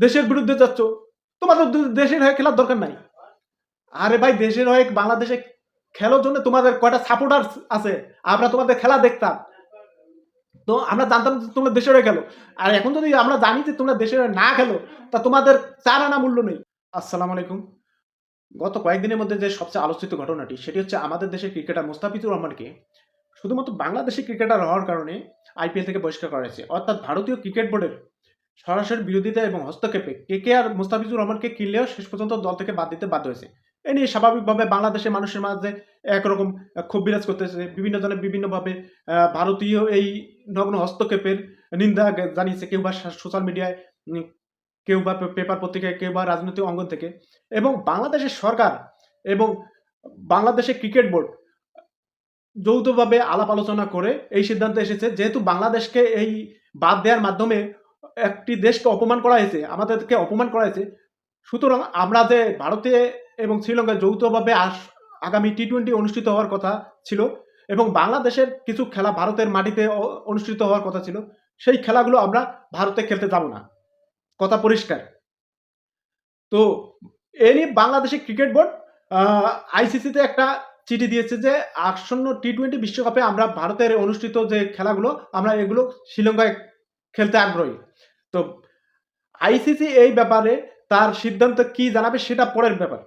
দেশের বিরুদ্ধে যাচ্ছ, তোমাদের দেশের হয়ে খেলার দরকার নাই। আরে ভাই, দেশের হয়ে বাংলাদেশে খেলার জন্য তোমাদের কয়টা সাপোর্টার আছে, আমরা তোমাদের খেলা দেখতাম, তো আমরা জানতাম যে তোমরা দেশের হয়ে খেলো। আর এখন যদি আমরা জানি যে তোমরা দেশের হয়ে না খেলো, তা তোমাদের ৪ আনা মূল্য নেই। আসসালামু আলাইকুম। গত কয়েকদিনের মধ্যে যে সবচেয়ে আলোচিত ঘটনাটি, সেটি হচ্ছে আমাদের দেশের ক্রিকেটার মুস্তাফিজুর রহমানকে শুধুমাত্র বাংলাদেশি ক্রিকেটার হওয়ার কারণে আইপিএল থেকে বহিষ্কার করা হয়েছে। অর্থাৎ ভারতীয় ক্রিকেট বোর্ডের সরাসরি বিরোধিতা এবং হস্তক্ষেপে কেকেআর মুস্তাফিজুর রহমানকে কিনলেও শেষ পর্যন্ত দল থেকে বাদ দিতে বাধ্য হয়েছে। এ নিয়ে স্বাভাবিকভাবে বাংলাদেশের মানুষের মাঝে একরকম ক্ষোভ বিরাজ করতেছে। বিভিন্ন জনে বিভিন্নভাবে ভারতীয় এই নগ্ন হস্তক্ষেপের নিন্দা জানিয়েছে, কেউ বা সোশ্যাল মিডিয়ায়, কেউ বা পেপার পত্রিকায়, কেউ বা রাজনৈতিক অঙ্গন থেকে। এবং বাংলাদেশের সরকার এবং বাংলাদেশের ক্রিকেট বোর্ড যৌথভাবে আলাপ আলোচনা করে এই সিদ্ধান্তে এসেছে, যেহেতু বাংলাদেশকে এই বাদ দেওয়ার মাধ্যমে একটি দেশকে অপমান করা হয়েছে, আমাদেরকে অপমান করা হয়েছে, সুতরাং আমরা যে ভারতে এবং শ্রীলঙ্কায় যৌথভাবে আগামী টি-20 অনুষ্ঠিত হওয়ার কথা ছিল এবং বাংলাদেশের কিছু খেলা ভারতের মাটিতে অনুষ্ঠিত হওয়ার কথা ছিল, সেই খেলাগুলো আমরা ভারতে খেলতে যাব না, কথা পরিষ্কার। তো এ নিয়ে বাংলাদেশের ক্রিকেট বোর্ড আইসিসিতে একটা চিঠি দিয়েছে যে আসন্ন টি-20 বিশ্বকাপে আমরা ভারতের অনুষ্ঠিত যে খেলাগুলো, আমরা এগুলো শ্রীলঙ্কায় খেলতে আগ্রহী। তো আইসিসি এই ব্যাপারে তার সিদ্ধান্ত কি জানাবে সেটা পরের ব্যাপার।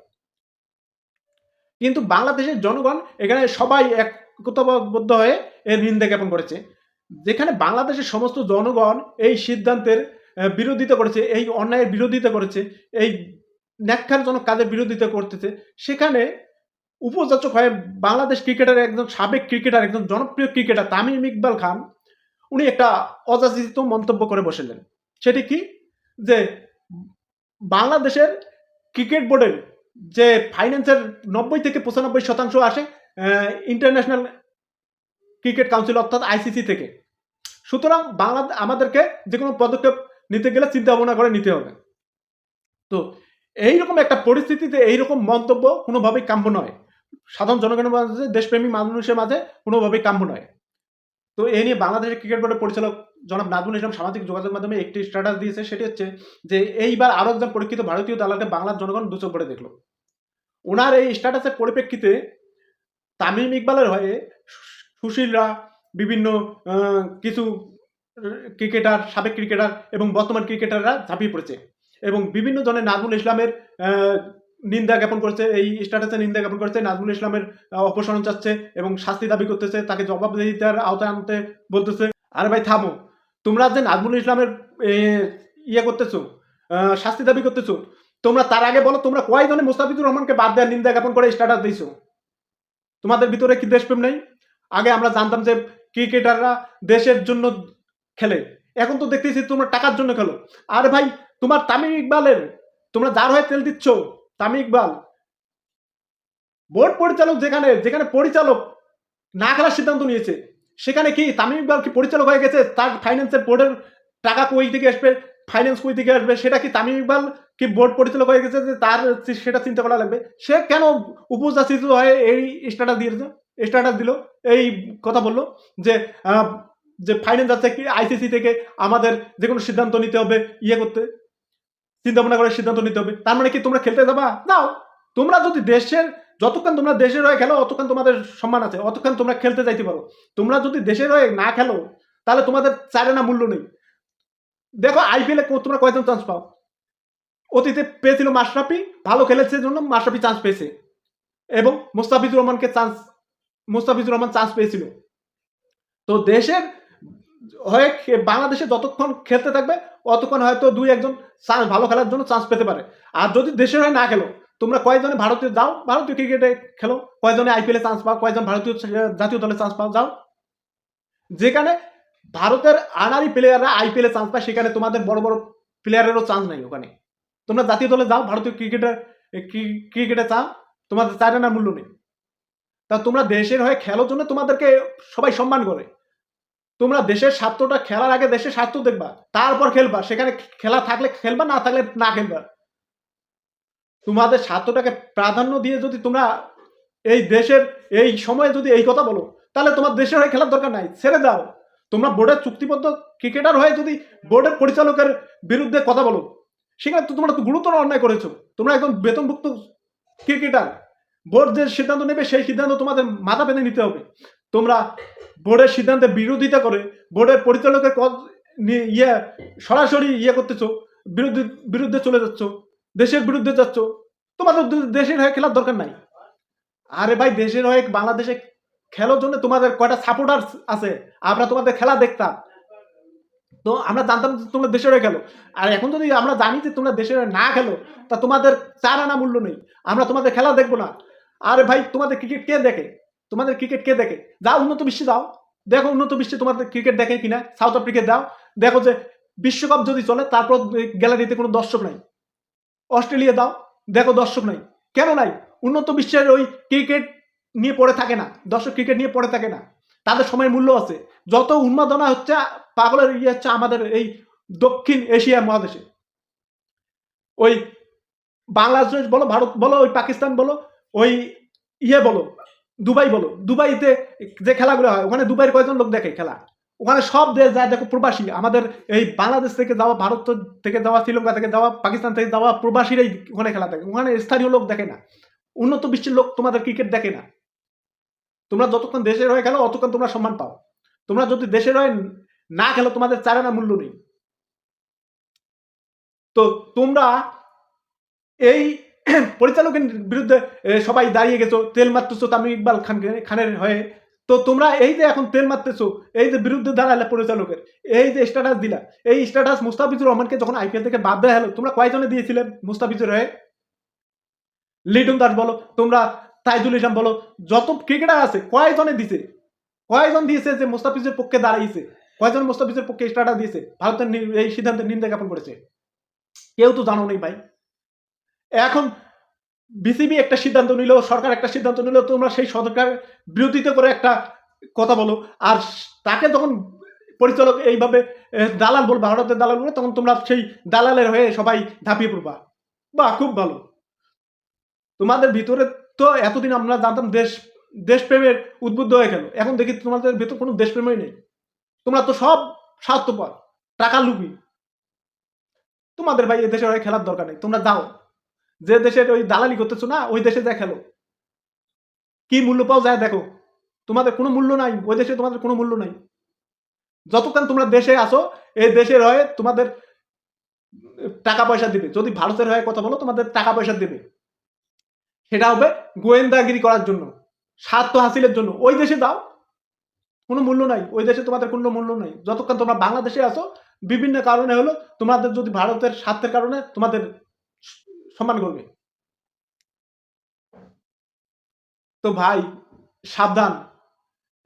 কিন্তু বাংলাদেশের জনগণ এখানে সবাই একতাবদ্ধ হয়ে এর নিন্দা জ্ঞাপন করেছে। যেখানে বাংলাদেশের সমস্ত জনগণ এই সিদ্ধান্তের বিরোধিতা করেছে, এই অন্যায়ের বিরোধিতা করেছে, এই ন্যাক্কারজনক কাজের বিরোধিতা করতেছে, সেখানে উপযাচক হয়ে বাংলাদেশ ক্রিকেটারের একজন সাবেক ক্রিকেটার, একজন জনপ্রিয় ক্রিকেটার তামিম ইকবাল খান, উনি একটা অযাচিত মন্তব্য করে বসলেন। সেটি কি? যে বাংলাদেশের ক্রিকেট বোর্ডের যে ফাইন্যান্সের 90 থেকে 95% আসে ইন্টারন্যাশনাল ক্রিকেট কাউন্সিল অর্থাৎ আইসিসি থেকে। সুতরাং আমাদেরকে যে কোনো পদক্ষেপ নিতে গেলে চিন্তা ভাবনা করে নিতে হবে। তো এইরকম একটা পরিস্থিতিতে এইরকম মন্তব্য কোনোভাবেই কাম্য নয়। সাধারণ জনগণের মাঝে, দেশপ্রেমী মানুষের মাঝে কোনোভাবেই কাম্য নয়। তো এ নিয়ে বাংলাদেশের ক্রিকেট বোর্ডের পরিচালক জনাব নাজমুল ইসলাম সামাজিক যোগাযোগ মাধ্যমে একটি স্ট্যাটাস দিয়েছে। সেটি হচ্ছে যে এইবার আরো একজন পরীক্ষিত ভারতীয় দালালকে বাংলার জনগণ দু চোখ ভরে দেখলো। ওনার এই স্ট্যাটাসের পরিপ্রেক্ষিতে তামিম ইকবালের হয়ে সুশীলরা, বিভিন্ন কিছু ক্রিকেটার, সাবেক ক্রিকেটার এবং বর্তমান ক্রিকেটাররা ঝাঁপিয়ে পড়েছে এবং বিভিন্ন জনের নাজমুল ইসলামের নিন্দা জ্ঞাপন করছে, এই স্ট্যাটাসে নিন্দা জ্ঞাপন করছে, নাজমুল ইসলামের অপসারণ চাচ্ছে এবং শাস্তি দাবি করতেছে, তাকে জবাবদিহিতার আওতায় আনতে বলতেছে। আরে ভাই থামো, তোমরা যে নাজমুল ইসলামের ইয়ে করতেছো, শাস্তি দাবি করতেছো, তোমরা তার আগে বলো তোমরা কয়জনে মুস্তাফিজুর রহমানকে বাদ দেওয়ার নিন্দা জ্ঞাপন করে স্ট্যাটাস দিয়েছো? তোমাদের ভিতরে কি দেশপ্রেম নেই? আগে আমরা জানতাম যে ক্রিকেটাররা দেশের জন্য খেলে, এখন তো দেখতেছি তোমরা টাকার জন্য খেলো। আরে ভাই, তোমার তামিম ইকবালের, তোমরা যার হয়ে তেল দিচ্ছ, তামিম ইকবাল বোর্ড পরিচালক, যেখানে যেখানে পরিচালক না খেলার সিদ্ধান্ত নিয়েছে, সেখানে কি তামিম ইকবাল কি পরিচালক হয়ে গেছে? তার ফাইন্যান্সের বোর্ডের টাকা কই থেকে আসবে, ফাইন্যান্স কই থেকে আসবে, সেটা কি তামিম ইকবাল কি বোর্ড পরিচালক হয়ে গেছে যে তার সেটা চিন্তা করা লাগবে? সে কেন উপযাচিত হয়ে এই স্ট্যাটাস দিয়েছে, স্ট্যাটাস দিল, এই কথা বললো যে যে ফাইন্যান্স আছে কি আইসিসি থেকে আমাদের যে কোনো সিদ্ধান্ত নিতে হবে, ইয়ে করতে, চিন্তা ভাবনা করে সিদ্ধান্ত নিতে হবে। তার মানে কি তোমরা খেলতে যাবা? দাও। তোমরা যদি দেশের, যতক্ষণ তোমরা দেশের হয়ে খেলো অতক্ষণ তোমাদের সম্মান আছে, অতক্ষণ তোমরা খেলতে যাইতে পারো। তোমরা যদি দেশের হয়ে না খেলো, তাহলে তোমাদের ৪ আনা মূল্য নেই। দেখো আইপিএলে তোমরা কয়জন চান্স পাও? অতীতে পেয়েছিল মাশরাফি, ভালো খেলেছে জন্য মাশরাফি চান্স পেয়েছে এবং মুস্তাফিজুর রহমান চান্স পেয়েছিল। তো দেশের হয়ে বাংলাদেশে যতক্ষণ খেলতে থাকবে অতক্ষণ হয়তো ২-১ জন ভালো খেলার জন্য চান্স পেতে পারে। আর যদি দেশের হয়ে না খেলো, তোমরা কয়জনে ভারতীয় যাও, ভারতীয় ক্রিকেটে খেলো, কয়জনে আইপিএলে চান্স পাও, কয়জন ভারতীয় জাতীয় দলে চান্স পাও, যাও। যেখানে ভারতের আনারি প্লেয়াররা আইপিএলে চান্স পায়, সেখানে তোমাদের বড় বড় প্লেয়ারেরও চান্স নাই ওখানে। তোমরা জাতীয় দলে যাও, ভারতীয় ক্রিকেটে চাও, তোমাদের ৪ আনার মূল্য নেই। তা তোমরা দেশের হয়ে খেলার জন্য তোমাদেরকে সবাই সম্মান করে। তোমরা দেশের স্বার্থটা, খেলার আগে দেশের স্বার্থ দেখবা, তারপর খেলবা। সেখানে খেলা থাকলে খেলবা, না থাকলে না খেলবা। তোমাদের স্বার্থটাকে প্রাধান্য দিয়ে যদি তোমরা এই দেশের এই সময়ে যদি এই কথা বলো, তাহলে তোমার দেশের হয়ে খেলার দরকার নাই, ছেড়ে দাও। তোমরা বোর্ডের চুক্তিবদ্ধ ক্রিকেটার হয়ে যদি বোর্ডের পরিচালকের বিরুদ্ধে কথা বলো, সেখানে তো তোমরা তো গুরুতর অন্যায় করেছো। তোমরা একদম বেতনভুক্ত ক্রিকেটার। বোর্ড যে সিদ্ধান্ত নেবে সেই সিদ্ধান্ত তোমাদের মাথা পেতে নিতে হবে। তোমরা বোর্ডের সিদ্ধান্তের বিরোধিতা করে বোর্ডের পরিচালকের সরাসরি করতেছো, বিরুদ্ধে বিরুদ্ধে চলে যাচ্ছ, দেশের বিরুদ্ধে যাচ্ছ। তোমাদের দেশের হয়ে খেলার দরকার নাই। আরে ভাই, দেশের হয়ে বাংলাদেশে খেলার জন্য তোমাদের কয়টা সাপোর্টার আছে, আমরা তোমাদের খেলা দেখতাম। তো আমরা জানতাম যে তোমরা দেশের হয়ে খেলো। আর এখন যদি আমরা জানি যে তোমরা দেশের হয়ে না খেলো, তা তোমাদের 4 আনা মূল্য নেই। আমরা তোমাদের খেলা দেখবো না। আরে ভাই, তোমাদের ক্রিকেট কে দেখে? তোমাদের ক্রিকেট কে দেখে? যাও উন্নত বিশ্বে যাও, দেখো উন্নত বিশ্বে তোমাদের ক্রিকেট দেখে কিনা। সাউথ আফ্রিকা যাও, দেখো যে বিশ্বকাপ যদি চলে তারপর গ্যালারিতে কোনো দর্শক নাই। অস্ট্রেলিয়া দাও, দেখো দর্শক নাই। কেন নাই? উন্নত বিশ্বের ওই ক্রিকেট নিয়ে পড়ে থাকে না, দর্শক ক্রিকেট নিয়ে পড়ে থাকে না। তাদের সময়ের মূল্য আছে। যত উন্মাদনা হচ্ছে, পাগলের হচ্ছে আমাদের এই দক্ষিণ এশিয়া মহাদেশে। ওই বাংলাদেশ বলো, ভারত বলো, ওই পাকিস্তান বলো, ওই বলো, দুবাই বলো। দুবাইতে যে খেলাগুলো হয়, ওখানে দুবাইয়ের কয়জন লোক দেখে খেলা? ওখানে সব দেশ যায়, দেখো প্রবাসী। আমাদের এই বাংলাদেশ থেকে যাওয়া, ভারত থেকে যাওয়া, শ্রীলঙ্কা থেকে যাওয়া, পাকিস্তান থেকে যাওয়া প্রবাসীরাই ওখানে খেলা দেখে। ওখানে স্থানীয় লোক দেখে না। উন্নত বিশ্বের লোক তোমাদের ক্রিকেট দেখে না। তোমরা যতক্ষণ দেশের হয়ে খেলো অতক্ষণ তোমরা সম্মান পাও। তোমরা যদি দেশের হয়ে না খেলো, তোমাদের 4 আনা মূল্য নেই। তো তোমরা এই পরিচালকের বিরুদ্ধে সবাই দাঁড়িয়ে গেছো, তেল মারতেছো তামিম ইকবাল খানের হয়ে। তো তোমরা এই যে এখন তেল মারতেছো, এই যে বিরুদ্ধে দাঁড়ালে পরিচালকের, এই যে স্ট্যাটাস দিলা, এই স্ট্যাটাস মুস্তাফিজুর রহমানকে যখন আইপিএল থেকে বাদ দেওয়া হলো, তোমরা কয়জনে দিয়েছিলে মুস্তাফিজুর হয়ে? লিটন দাস বলো, তোমরা তাইজুল ইসলাম বলো, যত ক্রিকেটার আছে কয়জনে দিছে? কয়জন দিয়েছে যে মুস্তাফিজের পক্ষে দাঁড়াইছে? কয়জন মুস্তাফিজের পক্ষে স্ট্যাটাস দিয়েছে, ভারতের এই সিদ্ধান্তের নিন্দা জ্ঞাপন করেছে? কেউ তো জানো নেই ভাই। এখন বিসিবি একটা সিদ্ধান্ত নিল, সরকার একটা সিদ্ধান্ত নিল, তোমরা সেই সরকার বিরোধিতা করে একটা কথা বলো। আর তাকে যখন পরিচালক এইভাবে দালাল বলবে, ভারতের দালাল বলবে, তখন তোমরা সেই দালালের হয়ে সবাই ঝাঁপিয়ে পড়বা। বাহ, খুব ভালো। তোমাদের ভিতরে তো এতদিন আমরা জানতাম দেশপ্রেমের উদ্বুদ্ধ হয়ে গেল। এখন দেখি তোমাদের ভিতর কোনো দেশপ্রেমই নেই। তোমরা তো সব স্বার্থপর, টাকা লুবি। তোমাদের ভাই এ দেশের হয়ে খেলার দরকার নেই। তোমরা যাও, যে দেশের ওই দালালি করতেছো না, ওই দেশে যা খেলো। কি মূল্য পাও যায় দেখো। তোমাদের কোনো মূল্য নাই, ওই দেশে তোমাদের কোনো মূল্য নাই। যতক্ষণ তোমরা দেশে আসো, এই দেশের হয়ে তোমাদের টাকা পয়সা দিবে। যদি ভারতের হয়ে কথা বলো, তোমাদের টাকা পয়সা দিবে। সেটা হবে গোয়েন্দাগিরি করার জন্য, স্বার্থ হাসিলের জন্য। ওই দেশে দাও, কোনো মূল্য নাই। ওই দেশে তোমাদের কোনো মূল্য নাই। যতক্ষণ তোমরা বাংলাদেশে আসো, বিভিন্ন কারণে হলো, তোমাদের যদি ভারতের স্বার্থের কারণে তোমাদের সম্মান করবে। তো ভাই সাবধান,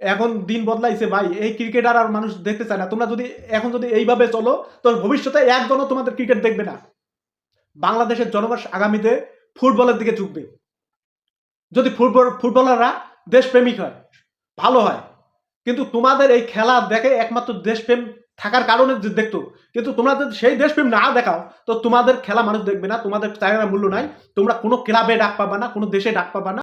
এখন দিন বদলাইছে ভাই। এই ক্রিকেটার আর মানুষ দেখতে চায় না। তোমরা যদি এখন যদি এইভাবে চলো, তো ভবিষ্যতে একজনও তোমাদের ক্রিকেট দেখবে না। বাংলাদেশের জনগণ আগামীতে ফুটবলের দিকে ঝুঁকবে। যদি ফুটবলাররা দেশপ্রেমিক হয়, ভালো হয়। কিন্তু তোমাদের এই খেলা দেখে একমাত্র দেশপ্রেম থাকার কারণে দেখতো। কিন্তু তোমরা যদি সেই দেশপ্রেম না দেখাও, তো তোমাদের খেলা মানুষ দেখবে না। তোমাদের চাহিদা মূল্য নাই। তোমরা কোনো ক্লাবে ডাক পাবা না, কোনো দেশে ডাক পাবা না।